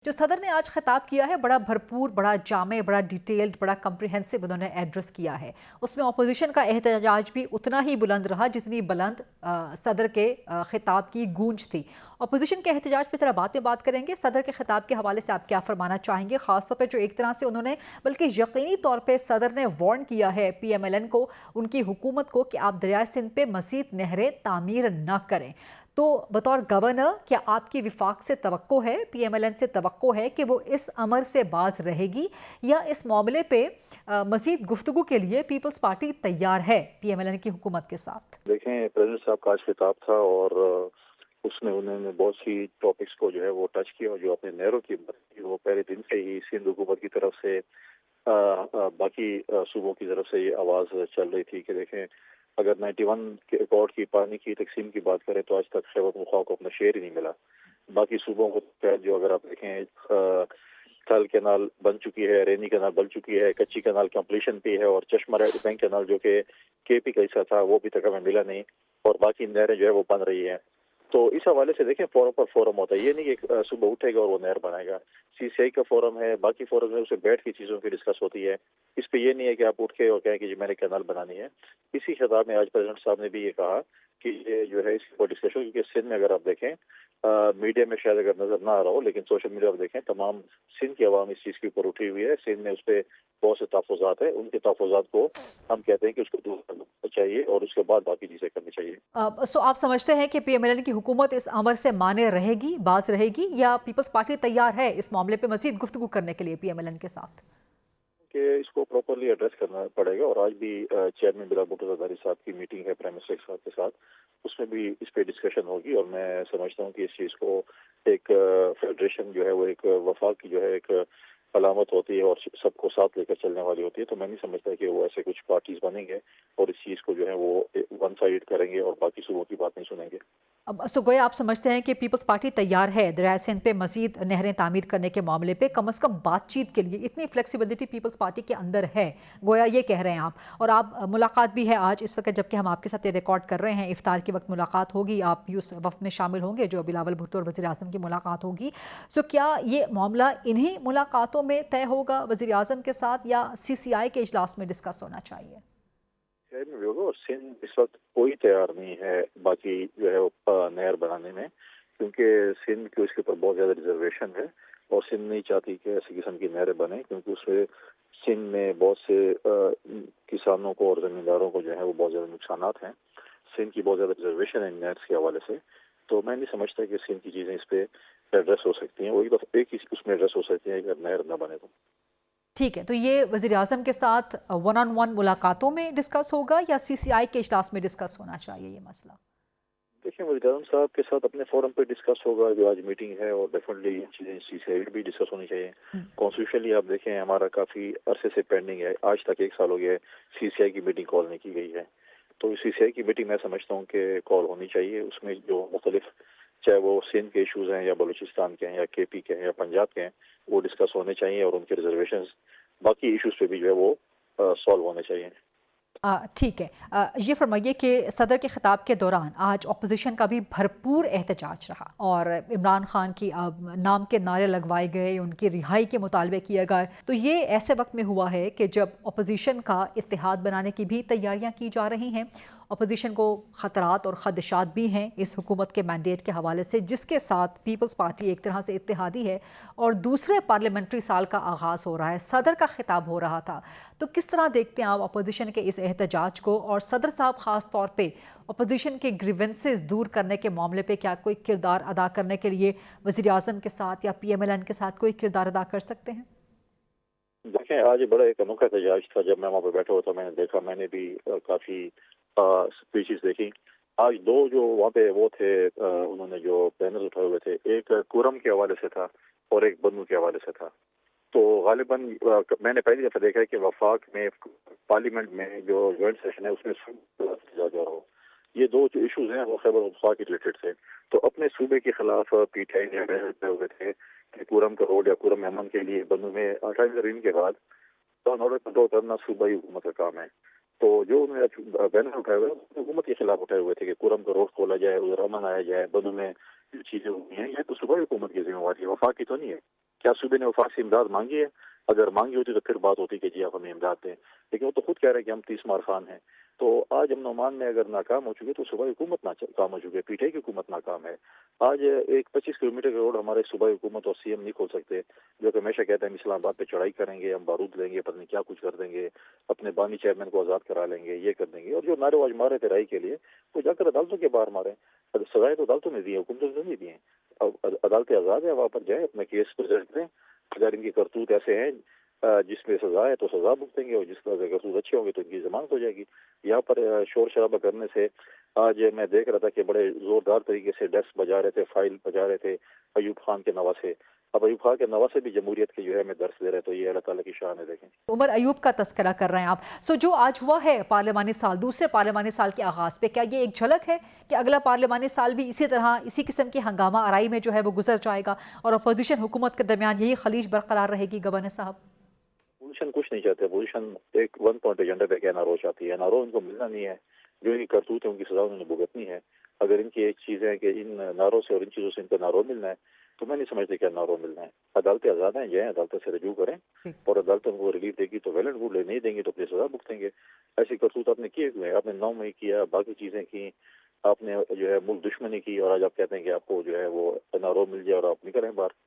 जो सदर ने आज खिताब किया है बड़ा भरपूर, बड़ा जामे, बड़ा डिटेल्ड, बड़ा कम्प्रिहेंसिव उन्होंने एड्रेस किया है। उसमें अपोजिशन का एहतजाज भी उतना ही बुलंद रहा जितनी बुलंद सदर के खिताब की गूंज थी। अपोजिशन के एहतजाज पे ज़रा बाद में बात करेंगे। सदर के खिताब के हवाले से आप क्या फरमाना चाहेंगे, खासतौर पर जो एक तरह से उन्होंने बल्कि यकीनी तौर पर सदर ने वार्न किया है PMLN को, उनकी हुकूमत को, कि आप दरिया सिंध पे मज़ीद नहरें तामीर न करें। तो बतौर गवर्नर क्या आपकी विफाक से तवक्को है, PMLN से तवक्को है कि वो इस अमर से बाज रहेगी, या इस मामले पे मज़ीद गुफ्तगू के लिए पीपल्स पार्टी तैयार है PMLN की हुकूमत के साथ? देखें, प्रेसिडेंट साहब का आज खिताब था और उसमें उन्होंने बहुत सी टॉपिक्स को जो है वो टच किया, और जो अपने नहरों की बात की वो पहले दिन से ही सिंध हुकूमत की तरफ से बाकी सूबों की तरफ से ये आवाज़ चल रही थी कि देखें, अगर 91 के रिकॉर्ड की पानी की तकसीम की बात करें तो आज तक खैबर पख्तूनख्वा को अपना शेयर ही नहीं मिला। बाकी सूबों को जो अगर आप देखें, थल कैनाल बन चुकी है, रेनी कैनाल बन चुकी है, कच्ची कैनाल कंप्लीशन पे है, और चश्मा बैंक कैनाल जो कि KP का हिस्सा था वो भी तक हमें मिला नहीं, और बाकी नहरें जो है वो बन रही हैं। तो इस हवाले से देखें, फोरम पर फोरम होता है, ये नहीं कि सुबह उठेगा और वो नहर बनाएगा। CCI का फोरम है, बाकी फोरम है, उसमें बैठ की चीज़ों की डिस्कस होती है। इस पे ये नहीं है कि आप उठ के और कहें कि जी मैंने कैनाल बनानी है। इसी खिताब में आज प्रेसिडेंट साहब ने भी ये कहा कि ये जो है इसकी डिस्कशन, क्योंकि सिंध में अगर आप देखें, मीडिया में शायद अगर नजर ना आ रहा हो, लेकिन सोशल मीडिया पर देखें, तमाम सिंध की आवाम इस चीज़ के ऊपर उठी हुई है। सिंध में उस पर बहुत से तहफ़्फ़ुज़ात है, उनके तहफ़्फ़ुज़ात को हम कहते हैं कि उसको दूर करना चाहिए और उसके बाद बाकी चीज़ें करनी चाहिए। सो आप समझते हैं कि PMLN की हुकूमत इस अमर से माने रहेगी, बाज रहेगी, या पीपल्स पार्टी तैयार है इस मामले पे मजीद गुफ्तगू करने के लिए PMLN के साथ? कि इसको प्रॉपरली एड्रेस करना पड़ेगा, और आज भी चेयरमैन बिलाल भुट्टो ज़रदारी साहब की मीटिंग है प्राइम मिनिस्टर साहब के साथ, उसमें भी इस पे डिस्कशन होगी। और मैं समझता हूँ कि इस चीज़ को एक फेडरेशन जो है वो एक वफाक की जो है एक अलामत होती है और सबको साथ लेकर चलने वाली होती है। तो मैं नहीं समझता कि वो ऐसे कुछ पार्टीज बनेंगे और इस चीज़ को जो है वो वन साइड करेंगे और बाकी सूबों की बात नहीं सुनेंगे। अब सो गोया आप समझते हैं कि पीपल्स पार्टी तैयार है दरिया सिंध पे मजीद नहरें तामीर करने के मामले पे कम से कम बातचीत के लिए, इतनी फ्लेक्सिबिलिटी पीपल्स पार्टी के अंदर है, गोया ये कह रहे हैं आप। और आप मुलाकात भी है आज इस वक्त जबकि हम आपके साथ ये रिकॉर्ड कर रहे हैं, इफ्तार के वक्त मुलाकात होगी, आप भी उस वक्त में शामिल होंगे जो बिलावल भुट्टो और वज़ीर आज़म की मुलाकात होगी। सो क्या ये मामला इन्हीं मुलाकातों में तय होगा वज़ीर आज़म के साथ, या CCI के इजलास में डिस्कस होना चाहिए? और सिंध इस वक्त कोई तैयार नहीं है बाकी जो है वो नहर बनाने में, क्योंकि सिंध के उसके ऊपर बहुत ज़्यादा रिजर्वेशन है, और सिंध नहीं चाहती कि ऐसी किस्म की नहरें बने, क्योंकि उससे सिंध में बहुत से किसानों को और ज़मींदारों को जो है वो बहुत ज़्यादा नुकसानात हैं। सिंध की बहुत ज़्यादा रिजर्वेशन है नहर के हवाले से। तो मैं नहीं समझता कि सिंध की चीज़ें इस पर एड्रेस हो सकती हैं, वही एक ही उसमें एड्रेस हो सकती है अगर नहर न बने तो। ठीक है, तो ये वज़ीर आज़म के साथ वन ऑन वन मुलाकातों में डिस्कस होगा या CCI के इजलास में डिस्कस होना चाहिए ये मसला? देखिए, वज़ीर आज़म साहब के साथ अपने फोरम पे डिस्कस होगा जो आज मीटिंग है, और डेफिनेटली ये चीज़ें CCI भी डिस्कस होनी चाहिए। कॉन्स्टिट्यूशनली आप देखें हमारा काफ़ी अरसे से पेंडिंग है, आज तक 1 साल हो गया है CCI की मीटिंग कॉल नहीं की गई है। तो CCI की मीटिंग मैं समझता हूँ कि कॉल होनी चाहिए। उसमें जो मुख्तलिफ, चाहे वो सिंध के इशूज़ हैं या बलूचिस्तान के हैं या KP के हैं या पंजाब के हैं, वो डिस्कस होने चाहिए, और उनके रिजर्वेशन बाकी इशूज़ पे भी जो है वो सॉल्व होने चाहिए। ठीक है, ये फरमाइए कि सदर के खिताब के दौरान आज अपोजिशन का भी भरपूर एहतजाज रहा और इमरान खान की नाम के नारे लगवाए गए, उनकी रिहाई के मुतालबे किए गए। तो ये ऐसे वक्त में हुआ है कि जब अपोजिशन का इत्तेहाद बनाने की भी तैयारियां की जा रही हैं। अपोजिशन को ख़तरात और ख़दशात भी हैं इस हुकूमत के मैंडेट के हवाले से, जिसके साथ पीपल्स पार्टी एक तरह से इत्तेहादी है, और दूसरे पार्लियामेंट्री साल का आगाज़ हो रहा है, सदर का खिताब हो रहा था। तो किस तरह देखते हैं आप अपोजिशन के इस एहतजाज को, और सदर साहब ख़ास तौर पे अपोजिशन के ग्रीवेंसेस दूर करने के मामले पे क्या कोई किरदार अदा करने के लिए वज़ीर आज़म के साथ या PMLN के साथ कोई किरदार अदा कर सकते हैं? देखें, आज बड़ा एक अनोखा एहतजाज था। जब मैं वहाँ पे बैठा हुआ था, मैंने देखा, मैंने भी काफ़ी स्पीचेस देखी। आज दो जो वहाँ पे वो थे, उन्होंने जो बैनर उठाए हुए थे, एक कुरम के हवाले से था और एक बन्नू के हवाले से था। तो गालिबन मैंने पहली दफ़ा देखा है कि वफाक में पार्लियामेंट में जो जॉइंट सेशन है उसमें जा रहा हो। ये दो जो इशूज़ हैं वो खैबर पख्तूनख्वा के रिलेटेड थे। तो अपने सूबे के खिलाफ PTI ने बैनर उठाए हुए थे कि कुरम का रोड या कुरम अमन के लिए बन्नू में 28 जरीन के बाद लॉ एंड ऑर्डर कंट्रोल करना सूबाई हुकूमत का काम है। तो जो उन्होंने बैनर उठाए हुए हुकूमत के खिलाफ उठाए हुए थे कि कुरम का रोड खोला जाए, उधर अमन आया जाए, बन्नू में चीजें हुई हैं, ये तो सूबाई हुकूमत की जिम्मेवारी है, वफाक की तो नहीं है। کیا صوبے نے وفاق سے امداد مانگی ہے؟ اگر مانگی ہوتی تو پھر بات ہوتی کہ جی آپ ہمیں امداد دیں، لیکن وہ تو خود کہہ رہے ہیں کہ ہم 30 مار خان ہیں۔ تو آج امن و امان میں اگر ناکام ہو چکے تو صوبائی حکومت ناکام ہو چکی ہے، پی ٹی آئی کی حکومت ناکام ہے۔ آج ایک 25 کلومیٹر کا روڈ ہمارے صوبائی حکومت اور سی ایم نہیں کھول سکتے، جو کہ ہمیشہ کہتے ہیں ہم اسلام آباد پہ چڑھائی کریں گے، ہم بارود لیں گے، پتہ نہیں کیا کچھ کر دیں گے، اپنے بانی چیئرمین کو آزاد کرا لیں گے، یہ کر دیں گے۔ اور جو نعرے آج مارے تھے رہائی کے لیے وہ جا کر عدالتوں کے باہر مارے، سزائیں تو عدالتوں نے دی ہیں، حکومتوں نے نہیں دی ہیں۔ اب عدالتیں آزاد ہیں، وہاں پر جائیں، اپنے کیس پریزنٹ کریں۔ اگر ان کی کرتوت ایسے ہیں جس میں سزا ہے تو سزا بھگتیں گے، اور جس کا کرتوت اچھے ہوں گے تو ان کی ضمانت ہو جائے گی۔ یہاں پر شور شرابہ کرنے سے آج میں دیکھ رہا تھا کہ بڑے زوردار طریقے سے ڈیسک بجا رہے تھے، فائل بجا رہے تھے ایوب خان کے نواسے۔ اب ایوب خان کے نواسے بھی جمہوریت کے جو ہے ہمیں درس دے رہے، تو یہ اللہ تعالیٰ کی شان ہے۔ دیکھیں عمر ایوب کا تذکرہ کر رہے ہیں آپ، جو آج ہوا ہے پارلیمانی سال، دوسرے پارلیمانی سال کے آغاز پہ، کیا یہ ایک جھلک ہے کہ اگلا پارلیمانی سال بھی اسی طرح اسی قسم کی ہنگامہ آرائی میں جو ہے وہ گزر جائے گا اور اپوزیشن حکومت کے درمیان یہی خلیج برقرار رہے گی؟ گورنر صاحب پوزیشن کچھ نہیں چاہتے، پوزیشن ایک 1 پوائنٹ ایجنڈا پہ این آر او چاہتی ہے، این آر او ان کو ملنا نہیں ہے، جو ان کی کرتوت ہے ان کی سزا انہوں نے بھگتنی ہے۔ اگر ان کی ایک چیز ہے کہ ان ناروں سے اور ان چیزوں سے ان کو نارو ملنا ہے تو میں نہیں سمجھتے کہ نارو ملنا ہے۔ عدالتیں آزاد ہیں، جائیں عدالتیں سے رجوع کریں، اور عدالتیں کو ریلیف دے گی تو ویل اینڈ گڈ، نہیں دیں گی تو اپنی سزا بھگتیں گے۔ ایسی کرتوت آپ نے کیے ہوئے ہیں، آپ نے 9 مئی کیا، باقی چیزیں کی، آپ نے جو ہے ملک دشمنی کی، اور آج آپ کہتے ہیں کہ آپ کو جو ہے وہ این آر او مل جائے اور آپ نکلیں باہر۔